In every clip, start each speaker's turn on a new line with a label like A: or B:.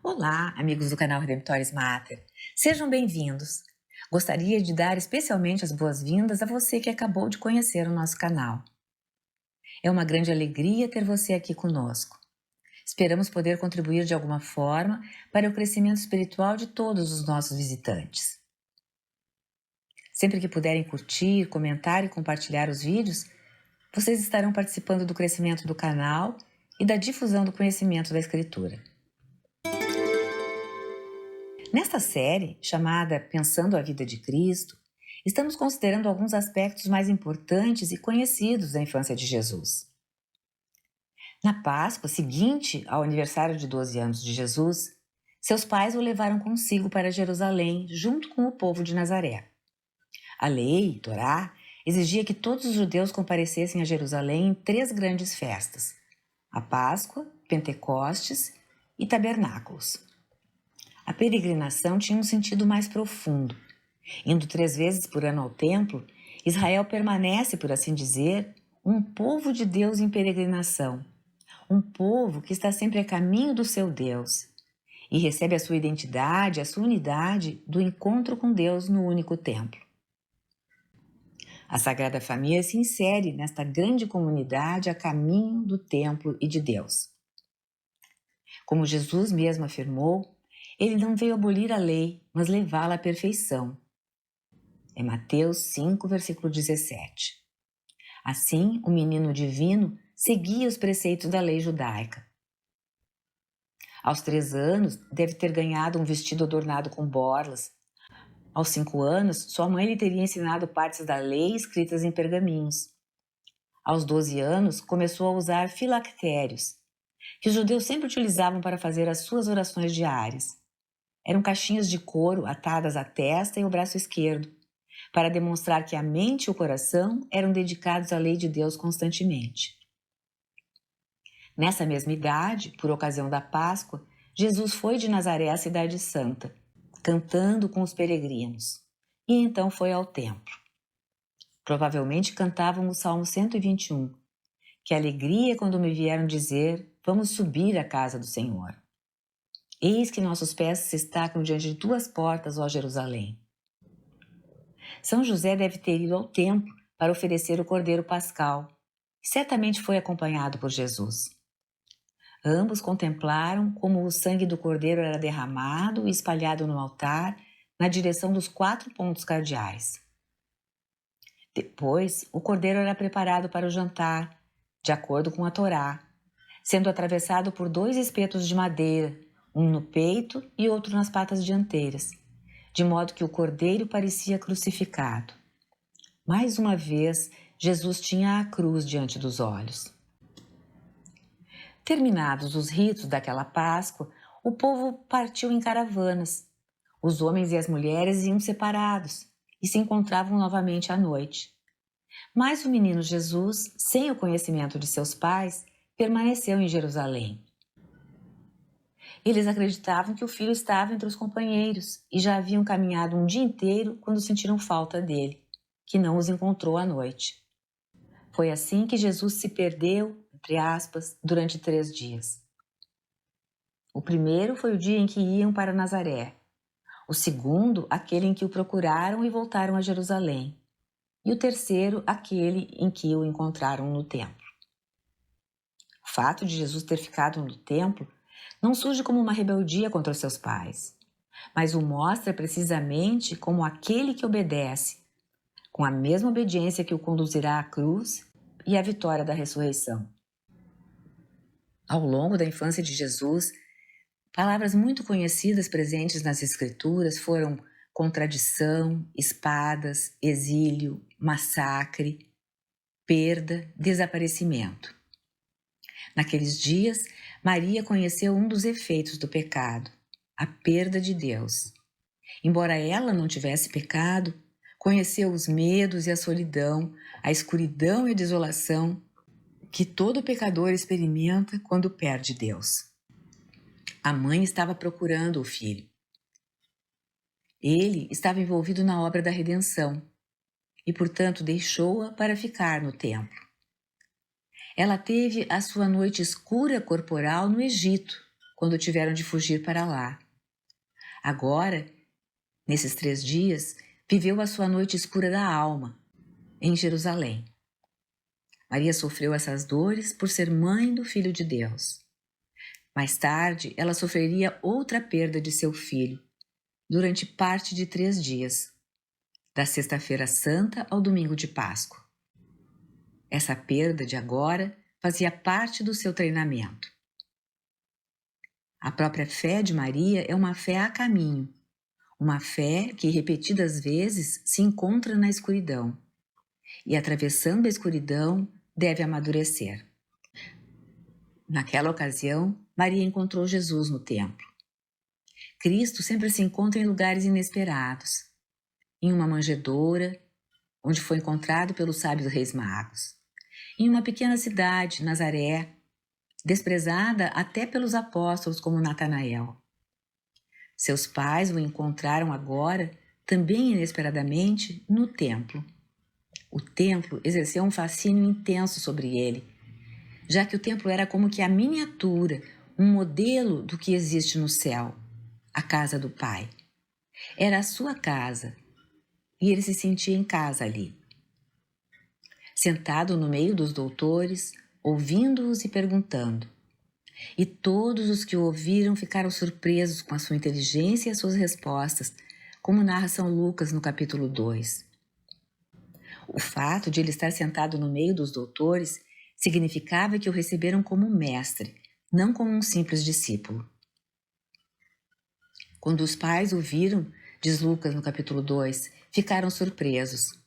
A: Olá, amigos do canal Redemptoris Mater. Sejam bem-vindos. Gostaria de dar especialmente as boas-vindas a você que acabou de conhecer o nosso canal. É uma grande alegria ter você aqui conosco. Esperamos poder contribuir de alguma forma para o crescimento espiritual de todos os nossos visitantes. Sempre que puderem curtir, comentar e compartilhar os vídeos, vocês estarão participando do crescimento do canal e da difusão do conhecimento da Escritura. Nesta série, chamada Pensando a Vida de Cristo, estamos considerando alguns aspectos mais importantes e conhecidos da infância de Jesus. Na Páscoa, seguinte ao aniversário de 12 anos de Jesus, seus pais o levaram consigo para Jerusalém, junto com o povo de Nazaré. A lei, Torá, exigia que todos os judeus comparecessem a Jerusalém em 3 grandes festas: a Páscoa, Pentecostes e Tabernáculos. A peregrinação tinha um sentido mais profundo. Indo 3 vezes por ano ao templo, Israel permanece, por assim dizer, um povo de Deus em peregrinação, um povo que está sempre a caminho do seu Deus e recebe a sua identidade, a sua unidade do encontro com Deus no único templo. A Sagrada Família se insere nesta grande comunidade a caminho do templo e de Deus. Como Jesus mesmo afirmou, ele não veio abolir a lei, mas levá-la à perfeição. É Mateus 5, versículo 17. Assim, o menino divino seguia os preceitos da lei judaica. Aos 3 anos, deve ter ganhado um vestido adornado com borlas. Aos 5 anos, sua mãe lhe teria ensinado partes da lei escritas em pergaminhos. Aos 12 anos, começou a usar filactérios, que os judeus sempre utilizavam para fazer as suas orações diárias. Eram caixinhas de couro atadas à testa e ao braço esquerdo, para demonstrar que a mente e o coração eram dedicados à lei de Deus constantemente. Nessa mesma idade, por ocasião da Páscoa, Jesus foi de Nazaré à Cidade Santa, cantando com os peregrinos, e então foi ao templo. Provavelmente cantavam o Salmo 121, que alegria quando me vieram dizer, vamos subir à casa do Senhor. Eis que nossos pés se estacam diante de 2 portas, ó Jerusalém. São José deve ter ido ao templo para oferecer o cordeiro pascal, e certamente foi acompanhado por Jesus. Ambos contemplaram como o sangue do cordeiro era derramado e espalhado no altar na direção dos 4 pontos cardeais. Depois, o cordeiro era preparado para o jantar, de acordo com a Torá, sendo atravessado por 2 espetos de madeira, um no peito e outro nas patas dianteiras, de modo que o cordeiro parecia crucificado. Mais uma vez, Jesus tinha a cruz diante dos olhos. Terminados os ritos daquela Páscoa, o povo partiu em caravanas. Os homens e as mulheres iam separados e se encontravam novamente à noite. Mas o menino Jesus, sem o conhecimento de seus pais, permaneceu em Jerusalém. Eles acreditavam que o filho estava entre os companheiros e já haviam caminhado um dia inteiro quando sentiram falta dele, que não os encontrou à noite. Foi assim que Jesus se perdeu, entre aspas, durante 3 dias. O primeiro foi o dia em que iam para Nazaré. O segundo, aquele em que o procuraram e voltaram a Jerusalém. E o terceiro, aquele em que o encontraram no templo. O fato de Jesus ter ficado no templo não surge como uma rebeldia contra os seus pais, mas o mostra precisamente como aquele que obedece, com a mesma obediência que o conduzirá à cruz e à vitória da ressurreição. Ao longo da infância de Jesus, palavras muito conhecidas presentes nas Escrituras foram contradição, espadas, exílio, massacre, perda, desaparecimento. Naqueles dias, Maria conheceu um dos efeitos do pecado, a perda de Deus. Embora ela não tivesse pecado, conheceu os medos e a solidão, a escuridão e a desolação que todo pecador experimenta quando perde Deus. A mãe estava procurando o filho. Ele estava envolvido na obra da redenção e, portanto, deixou-a para ficar no templo. Ela teve a sua noite escura corporal no Egito, quando tiveram de fugir para lá. Agora, nesses 3 dias, viveu a sua noite escura da alma, em Jerusalém. Maria sofreu essas dores por ser mãe do Filho de Deus. Mais tarde, ela sofreria outra perda de seu filho, durante parte de 3 dias, da Sexta-feira Santa ao domingo de Páscoa. Essa perda de agora fazia parte do seu treinamento. A própria fé de Maria é uma fé a caminho, uma fé que repetidas vezes se encontra na escuridão e, atravessando a escuridão, deve amadurecer. Naquela ocasião, Maria encontrou Jesus no templo. Cristo sempre se encontra em lugares inesperados, em uma manjedoura, onde foi encontrado pelos sábios reis magos, em uma pequena cidade, Nazaré, desprezada até pelos apóstolos como Natanael. Seus pais o encontraram agora, também inesperadamente, no templo. O templo exerceu um fascínio intenso sobre ele, já que o templo era como que a miniatura, um modelo do que existe no céu, a casa do Pai. Era a sua casa, e ele se sentia em casa ali. Sentado no meio dos doutores, ouvindo-os e perguntando. E todos os que o ouviram ficaram surpresos com a sua inteligência e as suas respostas, como narra São Lucas no capítulo 2. O fato de ele estar sentado no meio dos doutores significava que o receberam como mestre, não como um simples discípulo. Quando os pais o viram, diz Lucas no capítulo 2, ficaram surpresos.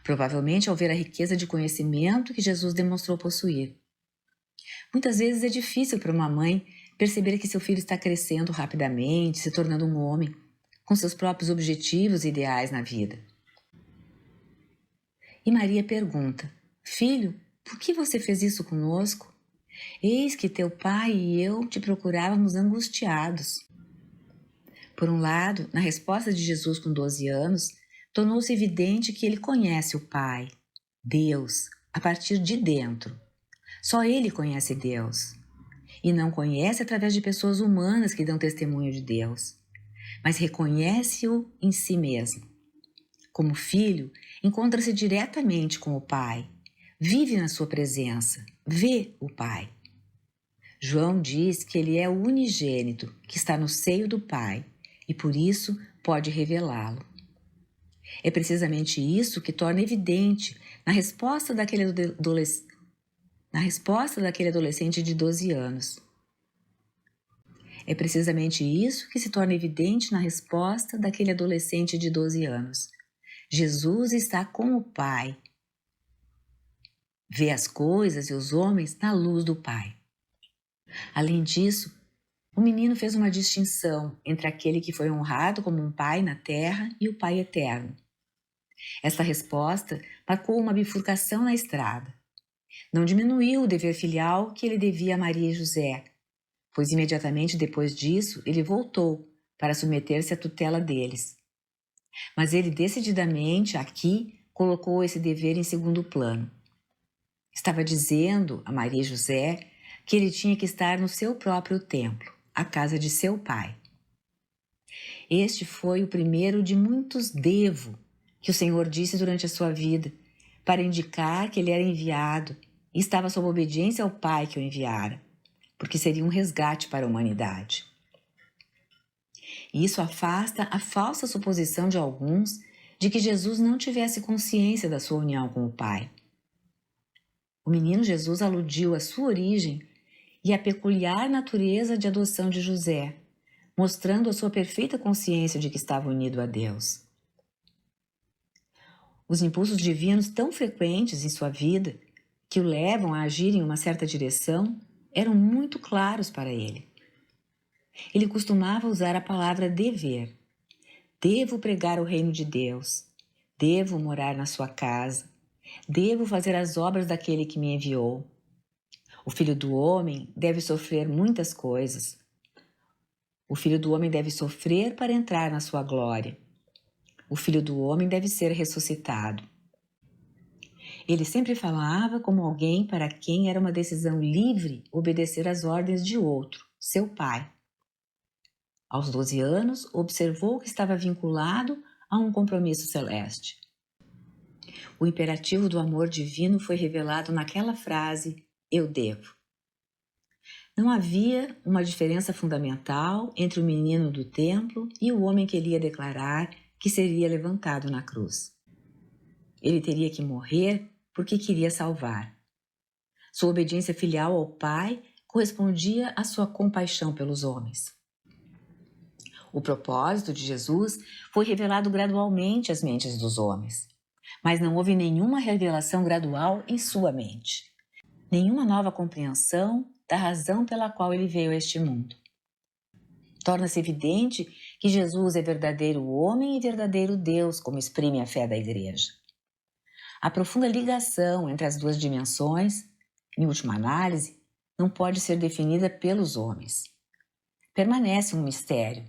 A: Provavelmente ao ver a riqueza de conhecimento que Jesus demonstrou possuir. Muitas vezes é difícil para uma mãe perceber que seu filho está crescendo rapidamente, se tornando um homem, com seus próprios objetivos e ideais na vida. E Maria pergunta: Filho, por que você fez isso conosco? Eis que teu pai e eu te procurávamos angustiados. Por um lado, na resposta de Jesus com 12 anos, tornou-se evidente que ele conhece o Pai, Deus, a partir de dentro. Só ele conhece Deus. E não conhece através de pessoas humanas que dão testemunho de Deus, mas reconhece-o em si mesmo. Como filho, encontra-se diretamente com o Pai, vive na sua presença, vê o Pai. João diz que ele é o unigênito que está no seio do Pai e por isso pode revelá-lo. É precisamente isso que torna evidente na resposta daquele adolescente de 12 anos. É precisamente isso que se torna evidente na resposta daquele adolescente de 12 anos. Jesus está com o Pai. Vê as coisas e os homens na luz do Pai. Além disso, o menino fez uma distinção entre aquele que foi honrado como um pai na terra e o Pai eterno. Esta resposta marcou uma bifurcação na estrada. Não diminuiu o dever filial que ele devia a Maria e José, pois imediatamente depois disso ele voltou para submeter-se à tutela deles. Mas ele decididamente, aqui, colocou esse dever em segundo plano. Estava dizendo a Maria e José que ele tinha que estar no seu próprio templo, a casa de seu pai. Este foi o primeiro de muitos devo que o Senhor disse durante a sua vida, para indicar que ele era enviado e estava sob obediência ao Pai que o enviara, porque seria um resgate para a humanidade. E isso afasta a falsa suposição de alguns de que Jesus não tivesse consciência da sua união com o Pai. O menino Jesus aludiu à sua origem e à peculiar natureza de adoção de José, mostrando a sua perfeita consciência de que estava unido a Deus. Os impulsos divinos tão frequentes em sua vida, que o levam a agir em uma certa direção, eram muito claros para ele. Ele costumava usar a palavra dever. Devo pregar o reino de Deus. Devo morar na sua casa. Devo fazer as obras daquele que me enviou. O Filho do Homem deve sofrer muitas coisas. O Filho do Homem deve sofrer para entrar na sua glória. O Filho do Homem deve ser ressuscitado. Ele sempre falava como alguém para quem era uma decisão livre obedecer às ordens de outro, seu pai. Aos 12 anos, observou que estava vinculado a um compromisso celeste. O imperativo do amor divino foi revelado naquela frase: eu devo. Não havia uma diferença fundamental entre o menino do templo e o homem que ele ia declarar que seria levantado na cruz. Ele teria que morrer porque queria salvar. Sua obediência filial ao Pai correspondia à sua compaixão pelos homens. O propósito de Jesus foi revelado gradualmente às mentes dos homens, mas não houve nenhuma revelação gradual em sua mente, nenhuma nova compreensão da razão pela qual ele veio a este mundo. Torna-se evidente que Jesus é verdadeiro homem e verdadeiro Deus, como exprime a fé da Igreja. A profunda ligação entre as duas dimensões, em última análise, não pode ser definida pelos homens. Permanece um mistério,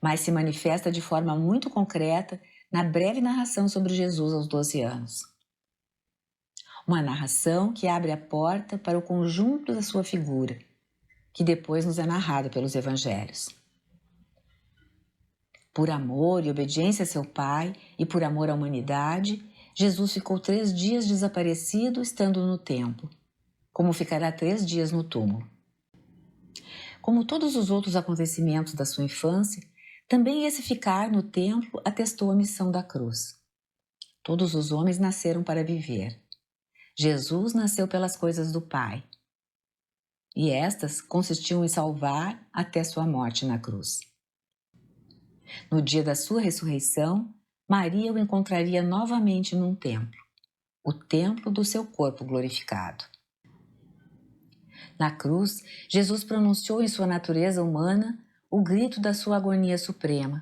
A: mas se manifesta de forma muito concreta na breve narração sobre Jesus aos 12 anos. Uma narração que abre a porta para o conjunto da sua figura, que depois nos é narrada pelos evangelhos. Por amor e obediência a seu Pai e por amor à humanidade, Jesus ficou 3 dias desaparecido estando no templo, como ficará 3 dias no túmulo. Como todos os outros acontecimentos da sua infância, também esse ficar no templo atestou a missão da cruz. Todos os homens nasceram para viver. Jesus nasceu pelas coisas do Pai. E estas consistiam em salvar até sua morte na cruz. No dia da sua ressurreição, Maria o encontraria novamente num templo, o templo do seu corpo glorificado. Na cruz, Jesus pronunciou em sua natureza humana o grito da sua agonia suprema: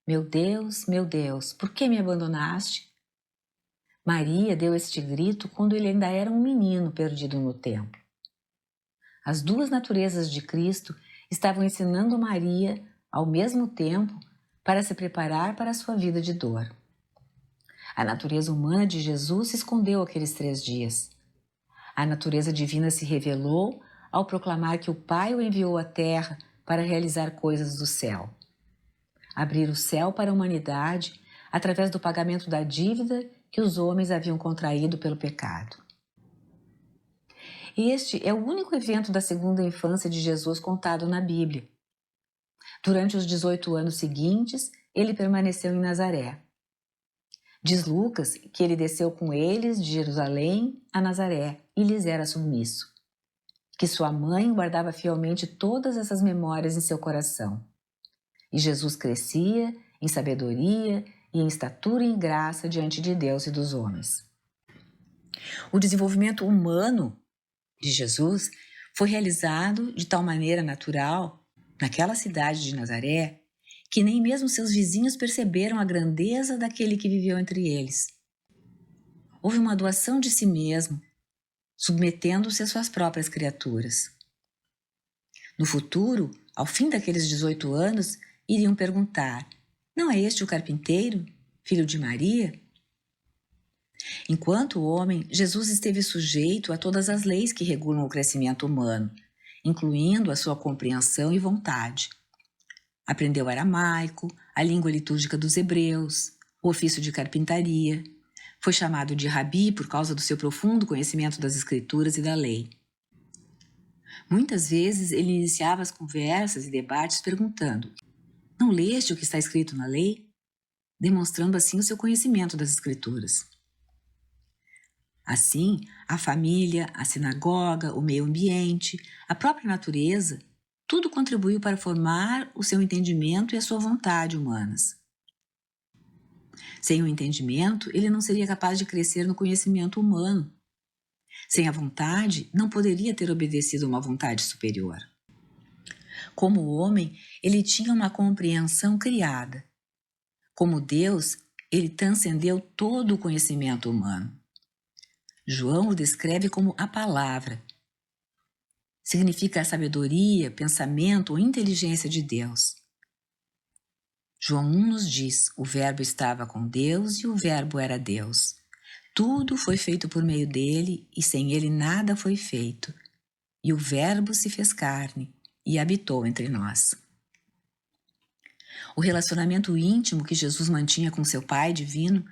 A: meu Deus, por que me abandonaste? Maria deu este grito quando ele ainda era um menino perdido no templo. As duas naturezas de Cristo estavam ensinando Maria, ao mesmo tempo, para se preparar para a sua vida de dor. A natureza humana de Jesus se escondeu aqueles 3 dias. A natureza divina se revelou ao proclamar que o Pai o enviou à terra para realizar coisas do céu. Abrir o céu para a humanidade através do pagamento da dívida que os homens haviam contraído pelo pecado. Este é o único evento da segunda infância de Jesus contado na Bíblia. Durante os 18 anos seguintes, ele permaneceu em Nazaré. Diz Lucas que ele desceu com eles de Jerusalém a Nazaré e lhes era submisso. Que sua mãe guardava fielmente todas essas memórias em seu coração. E Jesus crescia em sabedoria e em estatura e em graça diante de Deus e dos homens. O desenvolvimento humano de Jesus foi realizado de tal maneira natural naquela cidade de Nazaré que nem mesmo seus vizinhos perceberam a grandeza daquele que viveu entre eles. Houve uma doação de si mesmo, submetendo-se às suas próprias criaturas. No futuro, ao fim daqueles 18 anos, iriam perguntar: não é este o carpinteiro, filho de Maria? Enquanto homem, Jesus esteve sujeito a todas as leis que regulam o crescimento humano, incluindo a sua compreensão e vontade. Aprendeu aramaico, a língua litúrgica dos hebreus, o ofício de carpintaria. Foi chamado de rabi por causa do seu profundo conhecimento das escrituras e da lei. Muitas vezes ele iniciava as conversas e debates perguntando: não leste o que está escrito na lei? Demonstrando assim o seu conhecimento das escrituras. Assim, a família, a sinagoga, o meio ambiente, a própria natureza, tudo contribuiu para formar o seu entendimento e a sua vontade humanas. Sem o entendimento, ele não seria capaz de crescer no conhecimento humano. Sem a vontade, não poderia ter obedecido a uma vontade superior. Como homem, ele tinha uma compreensão criada. Como Deus, ele transcendeu todo o conhecimento humano. João o descreve como a palavra. Significa a sabedoria, pensamento ou inteligência de Deus. João 1 nos diz: o Verbo estava com Deus e o Verbo era Deus. Tudo foi feito por meio dele e sem ele nada foi feito. e o Verbo se fez carne e habitou entre nós. O relacionamento íntimo que Jesus mantinha com seu Pai divino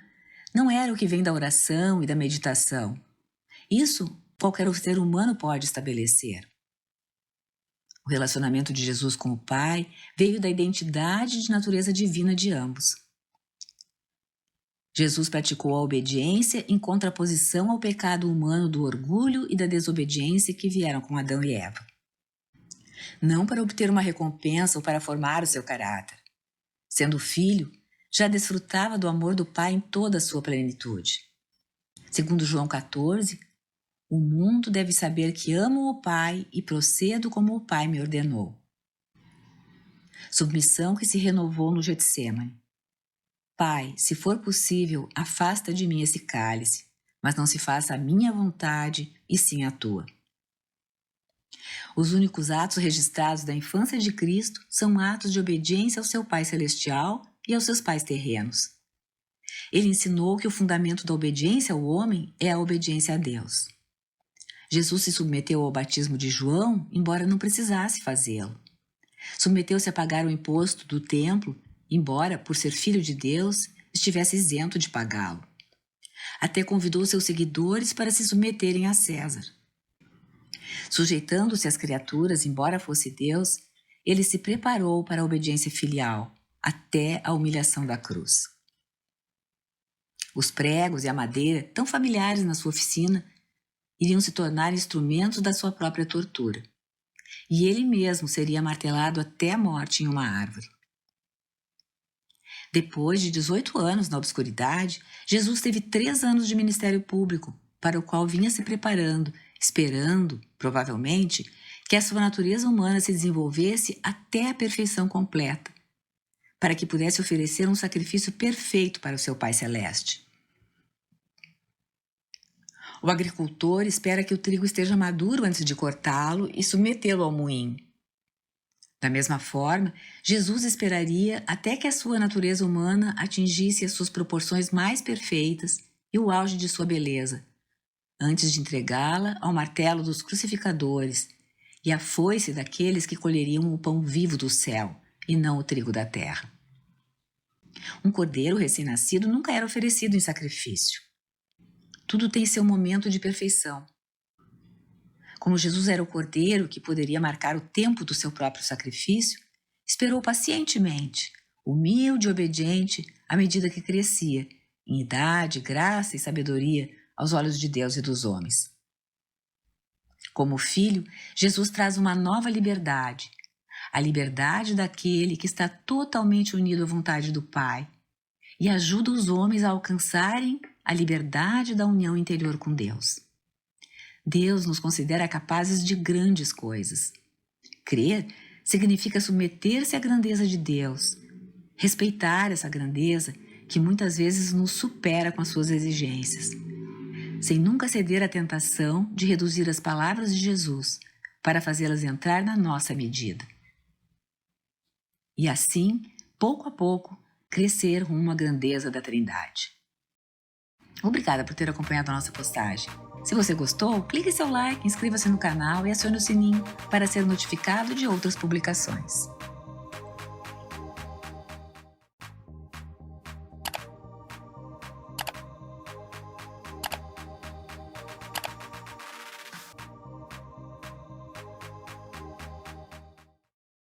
A: não era o que vem da oração e da meditação. Isso qualquer ser humano pode estabelecer. O relacionamento de Jesus com o Pai veio da identidade de natureza divina de ambos. Jesus praticou a obediência em contraposição ao pecado humano do orgulho e da desobediência que vieram com Adão e Eva. Não para obter uma recompensa ou para formar o seu caráter. Sendo filho, já desfrutava do amor do Pai em toda a sua plenitude. Segundo João 14, o mundo deve saber que amo o Pai e procedo como o Pai me ordenou. Submissão que se renovou no Getsêmani. Pai, se for possível, afasta de mim esse cálice, mas não se faça a minha vontade, e sim a tua. Os únicos atos registrados da infância de Cristo são atos de obediência ao seu Pai Celestial e aos seus pais terrenos. Ele ensinou que o fundamento da obediência ao homem é a obediência a Deus. Jesus se submeteu ao batismo de João, embora não precisasse fazê-lo. Submeteu-se a pagar o imposto do templo, embora, por ser filho de Deus, estivesse isento de pagá-lo. Até convidou seus seguidores para se submeterem a César. Sujeitando-se às criaturas, embora fosse Deus, ele se preparou para a obediência filial, até a humilhação da cruz. Os pregos e a madeira, tão familiares na sua oficina, iriam se tornar instrumentos da sua própria tortura. E ele mesmo seria martelado até a morte em uma árvore. Depois de 18 anos na obscuridade, Jesus teve 3 anos de ministério público, para o qual vinha se preparando, esperando, provavelmente, que a sua natureza humana se desenvolvesse até a perfeição completa, para que pudesse oferecer um sacrifício perfeito para o seu Pai Celeste. O agricultor espera que o trigo esteja maduro antes de cortá-lo e submetê-lo ao moinho. Da mesma forma, Jesus esperaria até que a sua natureza humana atingisse as suas proporções mais perfeitas e o auge de sua beleza, antes de entregá-la ao martelo dos crucificadores e à foice daqueles que colheriam o pão vivo do céu e não o trigo da terra. Um cordeiro recém-nascido nunca era oferecido em sacrifício. Tudo tem seu momento de perfeição. Como Jesus era o cordeiro que poderia marcar o tempo do seu próprio sacrifício, esperou pacientemente, humilde e obediente, à medida que crescia, em idade, graça e sabedoria aos olhos de Deus e dos homens. Como filho, Jesus traz uma nova liberdade, a liberdade daquele que está totalmente unido à vontade do Pai, e ajuda os homens a alcançarem a liberdade da união interior com Deus. Deus nos considera capazes de grandes coisas. Crer significa submeter-se à grandeza de Deus, respeitar essa grandeza que muitas vezes nos supera com as suas exigências, sem nunca ceder à tentação de reduzir as palavras de Jesus para fazê-las entrar na nossa medida. E assim, pouco a pouco, crescer rumo à grandeza da Trindade. Obrigada por ter acompanhado a nossa postagem. Se você gostou, clique seu like, inscreva-se no canal e acione o sininho para ser notificado de outras publicações.